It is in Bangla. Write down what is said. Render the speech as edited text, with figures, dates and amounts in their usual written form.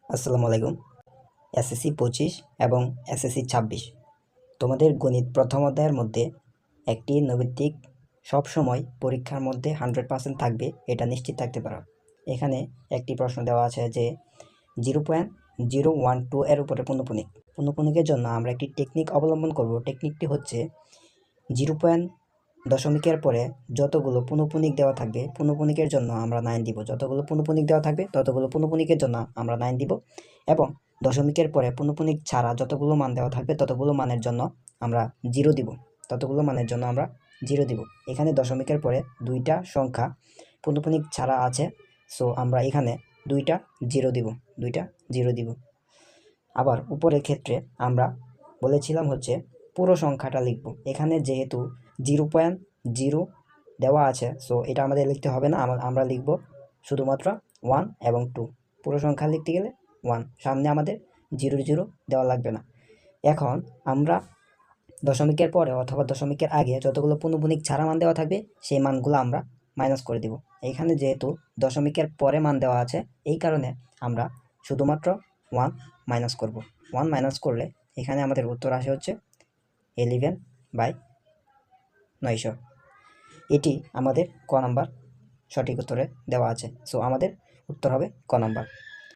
আসসালামু আলাইকুম। এসএসসি 25 এবং এসএসসি 26 তোমাদের গণিত প্রথম অধ্যায়ের মধ্যে একটি নৈর্ব্যক্তিক সবসময় পরীক্ষার মধ্যে 100% থাকবে, এটা নিশ্চিত থাকতে পারো। এখানে একটি প্রশ্ন দেওয়া আছে যে 0.012 এর উপরে পুনঃপুনিকের জন্য আমরা একটি টেকনিক অবলম্বন করব। টেকনিকটি হচ্ছে 0.0 পরে যতগুলো পুনঃপুনিক দেওয়া থাকবে পুনঃপুনিকের জন্য আমরা 9 দিব। যতগুলো পুনঃপুনিক দেওয়া থাকবে ততগুলো পুনঃপুনিকের জন্য আমরা 9 দিব, এবং দশমিকের পরে পুনঃপুনিক ছাড়া যতগুলো মান দেওয়া থাকবে ততগুলো মানের জন্য আমরা 0 দিব। এখানে দশমিকের পরে দুইটা সংখ্যা পুনঃপুনিক ছাড়া আছে, সো আমরা এখানে দুইটা 0 দিব। আবার উপরের ক্ষেত্রে আমরা বলেছিলাম হচ্ছে পুরো সংখ্যাটা লিখব। এখানে যেহেতু 0.0 দেওয়া আছে, সো এটা আমাদের লিখতে হবে না। আমরা লিখব শুধুমাত্র 1 এবং 2। পুরো সংখ্যা লিখতে গেলে 1, সামনে আমাদের 0 দেওয়া লাগবে না। এখন আমরা দশমিকের পরে অথবা দশমিকের আগে যতগুলো পুনঃপুনিক ছাড়া মান দেওয়া থাকবে সেই মানগুলো আমরা মাইনাস করে দিব। এখানে যেহেতু দশমিকের পরে মান দেওয়া আছে, এই কারণে আমরা শুধুমাত্র 1 মাইনাস করব। 1 মাইনাস করলে এখানে আমাদের উত্তর আসে হচ্ছে 11/900। এটি আমাদের ক নাম্বার সঠিক উত্তরে দেওয়া আছে, সো আমাদের উত্তর হবে ক নাম্বার।